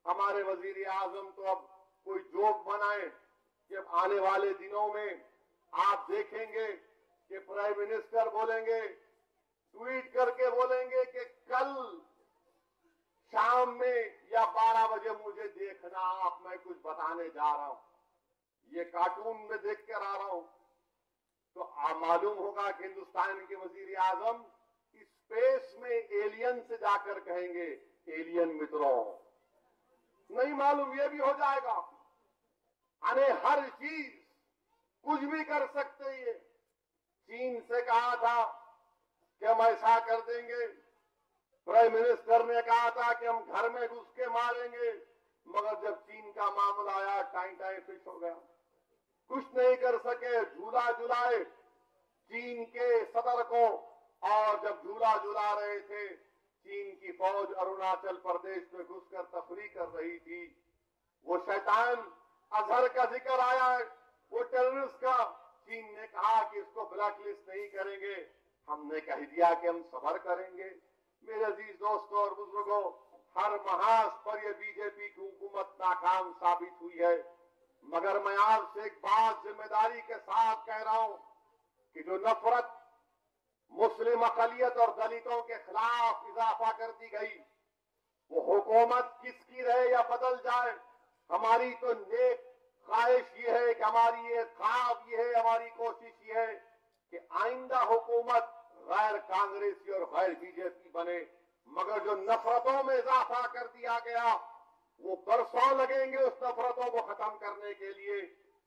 ہمارے وزیر اعظم تو اب کوئی جوک بنائیں کہ آنے والے دنوں میں آپ دیکھیں گے کہ پرائم منسٹر بولیں گے، ٹویٹ کر کے بولیں گے کہ کل شام میں یا 12 بجے مجھے دیکھنا، آپ میں کچھ بتانے جا رہا ہوں. یہ کارٹون میں دیکھ کر آ رہا ہوں. تو معلوم ہوگا کہ ہندوستان کے وزیر اعظم اسپیس میں ایلین سے جا کر کہیں گے ایلین متروں. نہیں معلوم یہ بھی ہو جائے گا. یعنی ہر چیز کچھ بھی کر سکتے. یہ چین سے کہا تھا کہ ہم ایسا کر دیں گے، پرائم منسٹر نے کہا تھا کہ ہم گھر میں گھس کے ماریں گے، مگر جب چین کا معاملہ آیا ٹائم فش ہو گیا. کچھ نہیں کر سکے. جھولا جھلائے چین کے صدر کو، اور جب جھولا جھلا رہے تھے چین کی فوج اروناچل پردیش میں گھس کر تفریح کر رہی تھی. وہ شیطان اظہر کا ذکر آیا ہے، وہ ٹیررسٹ کا. چین نے کہا کہ اس کو بلیک لسٹ نہیں کریں گے. ہم نے کہہ دیا کہ ہم صبر کریں گے. میرے عزیز دوستوں اور بزرگوں، ہر محاذ پر یہ بی جے پی کی حکومت ناکام ثابت ہوئی ہے. مگر میں آپ سے ایک بات ذمہ داری کے ساتھ کہہ رہا ہوں کہ جو نفرت مسلم اقلیت اور دلتوں کے خلاف اضافہ کر دی گئی، وہ حکومت کس کی رہے یا بدل جائے، ہماری تو نیک خواہش یہ ہے، کہ ہماری یہ خواب یہ ہے، ہماری کوشش یہ ہے کہ آئندہ حکومت غیر کانگریسی اور غیر بی جے پی بنے. مگر جو نفرتوں میں اضافہ کر دیا گیا، وہ برسوں لگیں گے اس نفرتوں کو ختم کرنے کے لیے.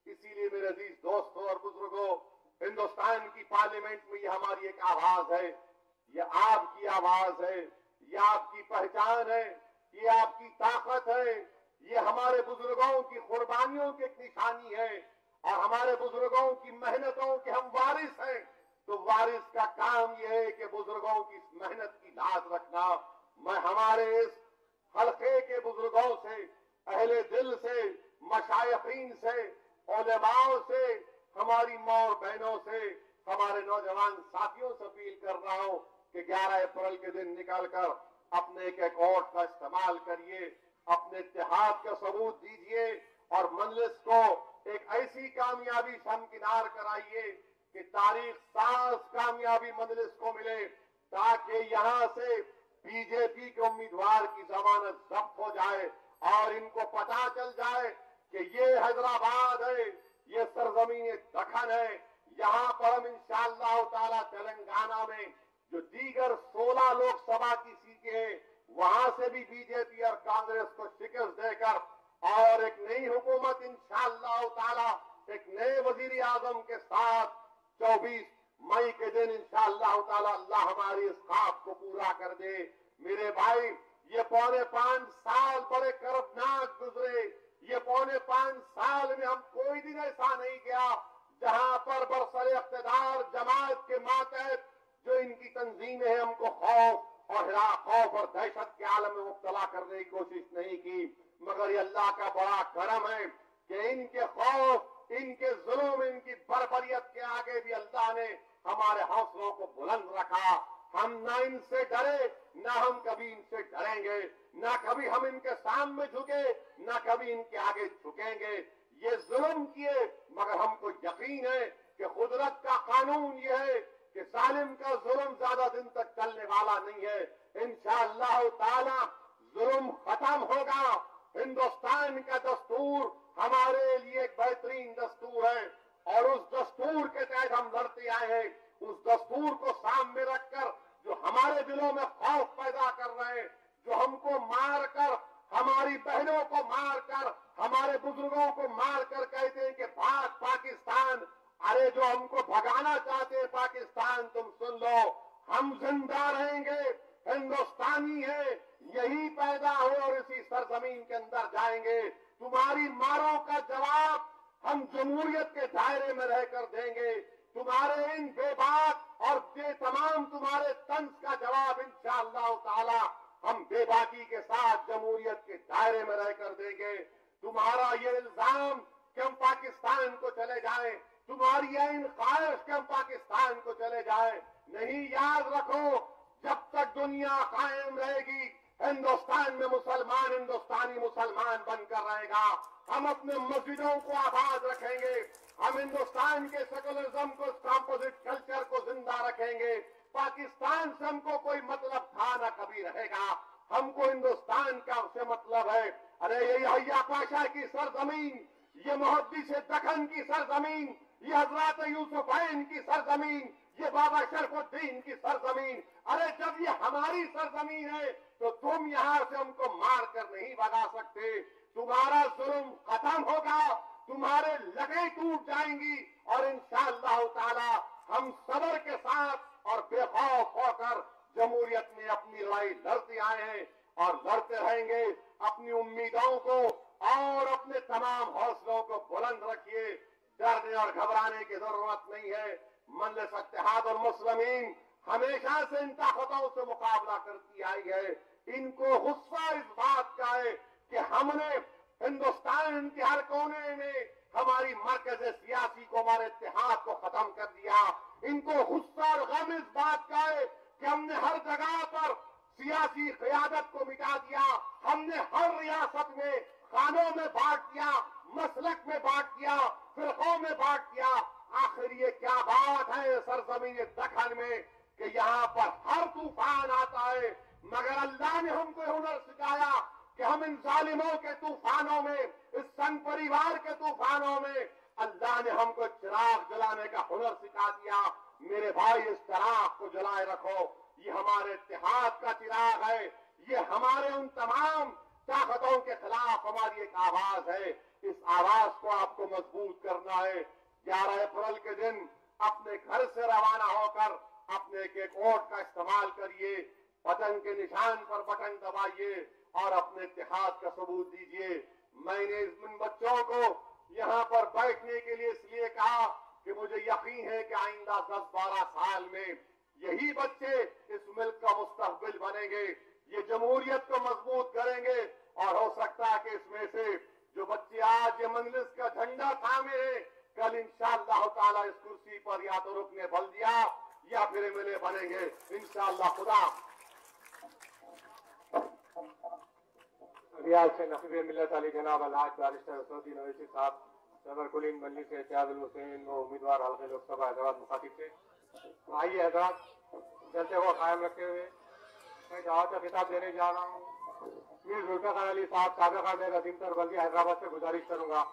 اسی لیے میرے عزیز دوستوں اور بزرگوں، ہندوستان کی پارلیمنٹ میں یہ ہماری ایک آواز ہے، یہ آپ کی آواز ہے، یہ آپ کی پہچان ہے، یہ آپ کی طاقت ہے، یہ ہمارے بزرگوں کی قربانیوں کی ایک نشانی ہے، اور ہمارے بزرگوں کی محنتوں کے ہم وارث ہیں. تو وارث کا کام یہ ہے کہ بزرگوں کی اس محنت کی لاج رکھنا. میں ہمارے اس حلقے کے بزرگوں سے، اہل دل سے، مشائخین سے، علماء سے، ہماری ماں اور بہنوں سے، ہمارے نوجوان ساتھیوں سے اپیل کر رہا ہوں کہ 11 اپریل کے دن نکل کر اپنے ایک ووٹ کا استعمال کریے، اپنے اتحاد کا ثبوت دیجیے، اور مجلس کو ایک ایسی کامیابی سے ہمکنار کرائیے کہ تاریخ ساز کامیابی مجلس کو ملے، تاکہ یہاں سے بی جے پی کے امیدوار کی ضمانت ضبط ہو جائے، اور ان کو پتا چل جائے کہ یہ حیدرآباد ہے، یہ سرزمین دکن ہے. یہاں پر ہم انشاءاللہ تعالی تلنگانہ میں جو دیگر 16 لوک سبھا کی سیٹیں ہیں، وہاں سے بھی بی جے پی اور کانگریس کو شکست دے کر اور ایک نئی حکومت انشاءاللہ تعالی ایک نئے وزیر اعظم کے ساتھ 24 مئی کے دن انشاءاللہ تعالی اللہ ہماری اس خواب کو پورا کر دے. میرے بھائی، یہ 4.5 سال بڑے کربناک گزرے. یہ 4.5 سال میں ہم کوئی دن ایسا نہیں گیا جہاں پر برسر اقتدار جماعت کے ماتحت جو ان کی تنظیمیں ہیں ہم کو خوف اور دہشت کے عالم میں مبتلا کرنے کی کوشش نہیں کی. مگر یہ اللہ کا بڑا کرم ہے کہ ان کے خوف، ان کے ظلم، ان کی بربریت کے آگے بھی اللہ نے ہمارے حوصلوں کو بلند رکھا. ہم نہ ان سے ڈرے، نہ ہم کبھی ان سے ڈریں گے، نہ کبھی ہم ان کے سامنے جھکے، نہ کبھی ان کے آگے جھکیں گے. یہ ظلم کیے، مگر ہم کو یقین ہے کہ قدرت کا قانون یہ ہے کہ ظالم کا ظلم زیادہ دن تک چلنے والا نہیں ہے. انشاءاللہ تعالی ظلم ختم ہوگا. ہندوستان کا دستور ہمارے لیے ایک بہترین دستور ہے، اور اس دستور کے تحت ہم لڑتے آئے ہیں. اس دستور کو سامنے رکھ کر جو ہمارے دلوں میں خوف پیدا کر رہے ہیں، جو ہم کو مار کر، ہماری بہنوں کو مار کر، ہمارے بزرگوں کو مار کر کہتے ہیں کہ بھاگ پاکستان. ارے جو ہم کو بھگانا چاہتے ہیں پاکستان، تم سن لو، ہم زندہ رہیں گے، ہندوستانی ہیں، یہی پیدا ہو اور اسی سرزمین کے اندر جائیں گے. تمہاری ماروں کا جواب ہم جمہوریت کے دائرے میں رہ کر دیں گے. تمہارے ان بے باک اور بے تمام تمہارے طنز کا جواب انشاءاللہ تعالی ہم بے باکی کے ساتھ جمہوریت کے دائرے میں رہ کر دیں گے. تمہارا یہ الزام کہ ہم پاکستان کو چلے جائیں، تمہاری یہ خواہش کہ ہم پاکستان کو چلے جائیں، نہیں. یاد رکھو، جب تک دنیا قائم رہے گی، ہندوستان میں مسلمان ہندوستان ہندوستانی مسلمان بن کر رہے گا. ہم اپنے مسجدوں کو آباد رکھیں گے. ہم ہندوستان کے سیکولرزم کو, کمپوزٹ کلچر کو زندہ رکھیں گے. پاکستان سے ہم کو کوئی مطلب تھا نہ کبھی رہے گا. ہم کو ہندوستان کا سے مطلب ہے. ارے یہ حیا پاشا کی سرزمین, یہ محدث دکن کی سرزمین, یہ حضرات یوسفین کی سرزمین, یہ بابا شرف الدین کی سرزمین. ارے جب یہ ہماری سرزمین ہے تو تم یہاں سے ہم کو مار کر نہیں بھگا سکتے. تمہارا ظلم ختم ہوگا, تمہارے لگیں ٹوٹ جائیں گی, اور انشاءاللہ تعالی ہم صبر کے ساتھ اور بے خوف ہو کر جمہوریت میں اپنی لڑائی لڑتے آئے ہیں اور لڑتے رہیں گے. اپنی امیدوں کو اور اپنے تمام حوصلوں کو بلند رکھیے. ڈرنے اور گھبرانے کی ضرورت نہیں ہے. مجلس اتحاد المسلمین ہمیشہ سے ان طاقتوں سے مقابلہ کرتی آئی ہے. ان کو غصہ اس بات کا ہے کہ ہم نے ہندوستان کے ہر کونے میں ہماری مرکز سیاسی کو, ہمارے اتحاد کو ختم کر دیا. ان کو غصہ اور غم اس بات کا ہے کہ ہم نے ہر جگہ پر سیاسی قیادت کو مٹا دیا. ہم نے ہر ریاست میں خانوں میں بانٹ دیا, مسلک میں بانٹ دیا, فرقوں میں بانٹ دیا. آخر یہ کیا بات ہے سرزمین دکن میں کہ یہاں پر ہر طوفان آتا ہے, مگر اللہ نے ہم کو ہنر سکھایا کہ ہم ان ظالموں کے طوفانوں میں, اس سنگ پریوار کے طوفانوں میں اللہ نے ہم کو چراغ جلانے کا ہنر سکھا دیا. میرے بھائی اس چراغ کو جلائے رکھو. یہ ہمارے اتحاد کا چراغ ہے. یہ ہمارے ان تمام طاقتوں کے خلاف ہماری ایک آواز ہے. اس آواز کو آپ کو مضبوط کرنا ہے. 11 اپریل کے دن اپنے گھر سے روانہ ہو کر اپنے ایک ووٹ کا استعمال کریے. بٹن کے نشان پر بٹن دبائیے اور اپنے اتحاد کا ثبوت دیجیے. میں نے ان بچوں کو یہاں پر بیٹھنے کے لیے اس لیے کہا کہ مجھے یقین ہے کہ آئندہ 10-12 سال میں یہی بچے اس ملک کا مستقبل بنیں گے. یہ جمہوریت کو مضبوط کریں گے, اور ہو سکتا ہے کہ اس میں سے جو بچے آج یہ مجلس کا جھنڈا تھامے ہیں, کل انشاءاللہ تعالی اس کرسی پر یا تو رکنے بلدیہ یا پھر ایم ایل اے بنیں گے انشاءاللہ. خدا ریاض سے نقیب ملت علی جناب الحاج بارسٹر اسدالدین اویسی صاحب, صدر کلین مجلس اتحاد المسلمین و امیدوار حلقہ لوک سبھا حیدرآباد مخاطب سے. آئیے حضرات, جلسے کو قائم رکھتے ہوئے میں دعوت کا خطاب دینے جا رہا ہوں. میر ذوالفقار علی صاحب سابق عظیم تر بلدیہ حیدرآباد سے گزارش کروں گا